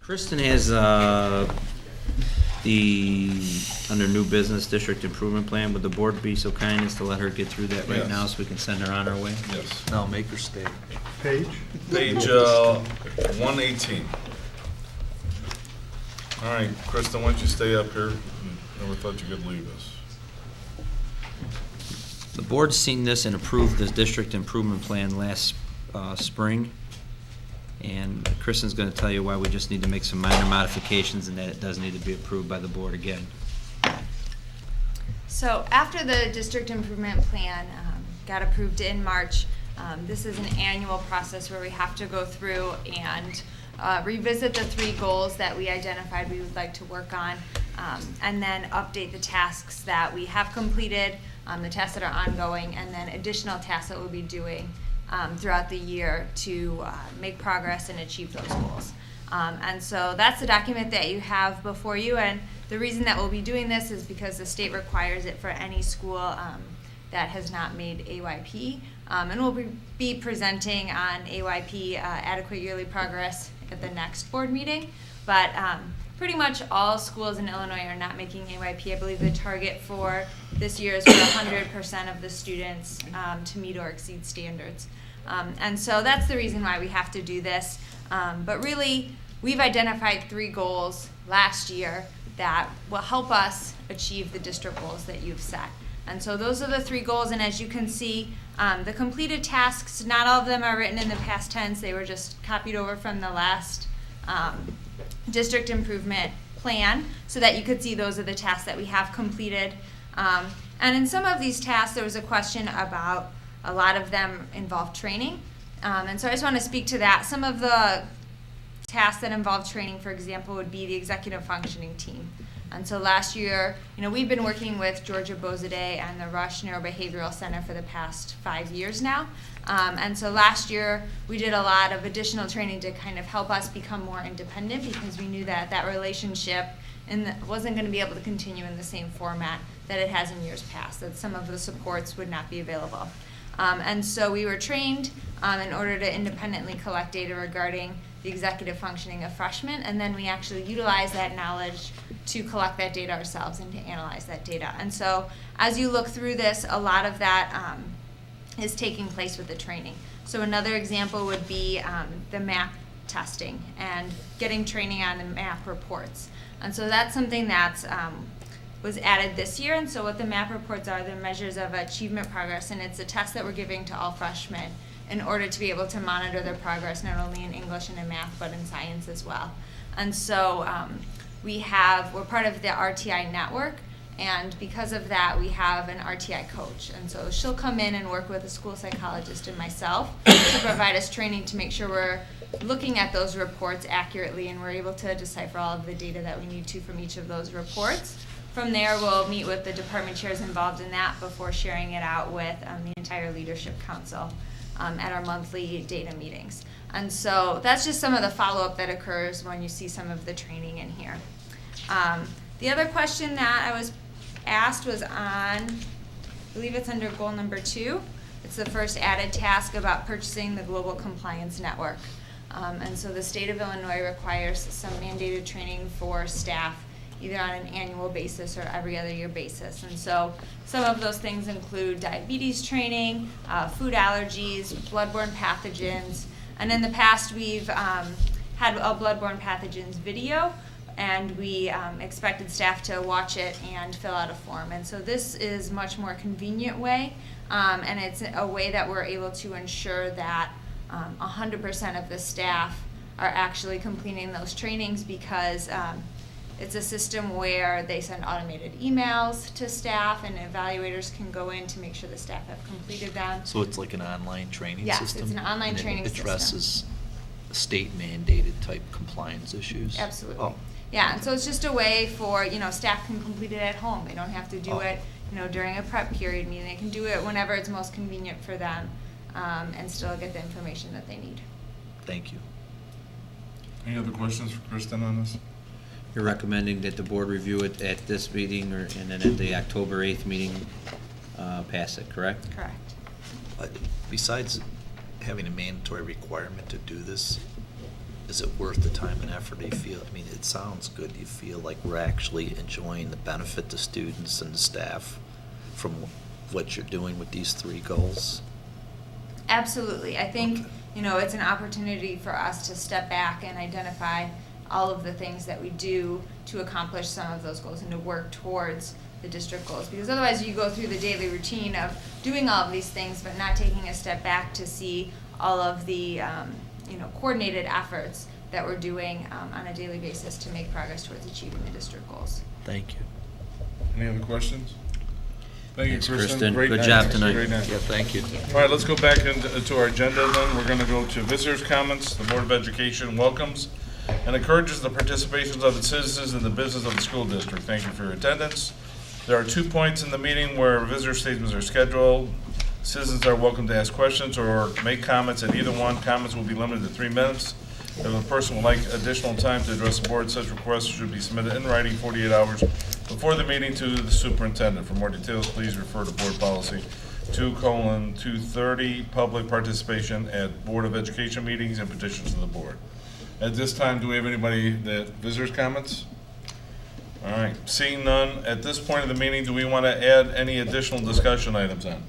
Kristen has under new business district improvement plan. Would the board be so kind as to let her get through that right Yes. now so we can send her on our way? Yes. No, make her stay. Page? Page 118. All right, Kristen, why don't you stay up here? Never thought you could leave us. The board's seen this and approved this district improvement plan last spring. And Kristen's going to tell you why we just need to make some minor modifications and that it does need to be approved by the board again. So after the district improvement plan got approved in March, this is an annual process where we have to go through and revisit the 3 goals that we identified we would like to work on, and then update the tasks that we have completed, the tasks that are ongoing, and then additional tasks that we'll be doing throughout the year to make progress and achieve those goals. And so that's the document that you have before you, and the reason that we'll be doing this is because the state requires it for any school that has not made AYP. And we'll be presenting on AYP, adequate yearly progress, at the next board meeting. But pretty much all schools in Illinois are not making AYP. I believe the target for this year is for 100% of the students to meet or exceed standards. And so that's the reason why we have to do this. But really, we've identified 3 goals last year that will help us achieve the district goals that you've set. And so those are the 3 goals, and as you can see, the completed tasks, not all of them are written in the past tense. They were just copied over from the last district improvement plan so that you could see those are the tasks that we have completed. And in some of these tasks, there was a question about a lot of them involve training. And so I just want to speak to that. Some of the tasks that involve training, for example, would be the executive functioning team. And so last year, we've been working with Georgia Bozadeh and the Rush Neurobehavioral Center for the past 5 years now. And so last year, we did a lot of additional training to kind of help us become more independent because we knew that that relationship wasn't going to be able to continue in the same format that it has in years past, that some of the supports would not be available. And so we were trained in order to independently collect data regarding the executive functioning of freshmen, and then we actually utilize that knowledge to collect that data ourselves and to analyze that data. And so as you look through this, a lot of that is taking place with the training. So another example would be the MAP testing and getting training on the MAP reports. And so that's something that's was added this year. And so what the MAP reports are, they're measures of achievement progress, and it's a test that we're giving to all freshmen in order to be able to monitor their progress not only in English and in math but in science as well. And so we're part of the RTI network, and because of that we have an RTI coach, and so she'll come in and work with a school psychologist and myself to provide us training to make sure we're looking at those reports accurately and we're able to decipher all of the data that we need to from each of those reports. From there, we'll meet with the department chairs involved in that before sharing it out with the entire leadership council at our monthly data meetings. And so that's just some of the follow-up that occurs when you see some of the training in here. The other question that I was asked was on, I believe it's under goal number 2. It's the first added task about purchasing the global compliance network. And so the state of Illinois requires some mandated training for staff either on an annual basis or every other year basis. And so some of those things include diabetes training, food allergies, bloodborne pathogens, and in the past we've had a bloodborne pathogens video, and we expected staff to watch it and fill out a form. And so this is a much more convenient way, and it's a way that we're able to ensure that 100% of the staff are actually completing those trainings because it's a system where they send automated emails to staff, and evaluators can go in to make sure the staff have completed them. So it's like an online training Yes, system? it's an online and training it addresses state mandated type compliance issues? Absolutely. Oh. Yeah, and so it's just a way for, staff can complete it at home. They don't have to do it, during a prep period meeting. They can do it whenever it's most convenient for them, and still get the information that they need. Thank you. Any other questions for Kristen on this? You're recommending that the board review it at this meeting and then at the October 8th meeting pass it, correct? Correct. Besides having a mandatory requirement to do this, Is it worth the time and effort? Do you feel, I mean, it sounds good. Do you feel like we're actually enjoying the benefit to students and the staff from what you're doing with these 3 goals? Absolutely. I think, it's an opportunity for us to step back and identify all of the things that we do to accomplish some of those goals and to work towards the district goals. Because otherwise you go through the daily routine of doing all of these things but not taking a step back to see all of the coordinated efforts that we're doing on a daily basis to make progress towards achieving the district goals. Thank you. Any other questions? Thank you, Thanks, Kristen. Kristen. Great Good night. job tonight. Great night. Yeah, thank you. All right, let's go back into our agenda then. We're going to go to visitors' comments. The Board of Education welcomes and encourages the participation of its citizens in the business of the school district. Thank you for your attendance. There are 2 points in the meeting where visitor statements are scheduled. Citizens are welcome to ask questions or make comments at either one. Comments will be limited to 3 minutes. If a person would like additional time to address the board, such requests should be submitted in writing 48 hours before the meeting to the superintendent. For more details, please refer to Board Policy 2:230, public participation at Board of Education meetings and petitions to the board. At this time, do we have anybody that visitors comments? All right, seeing none, at this point of the meeting, do we want to add any additional discussion items on?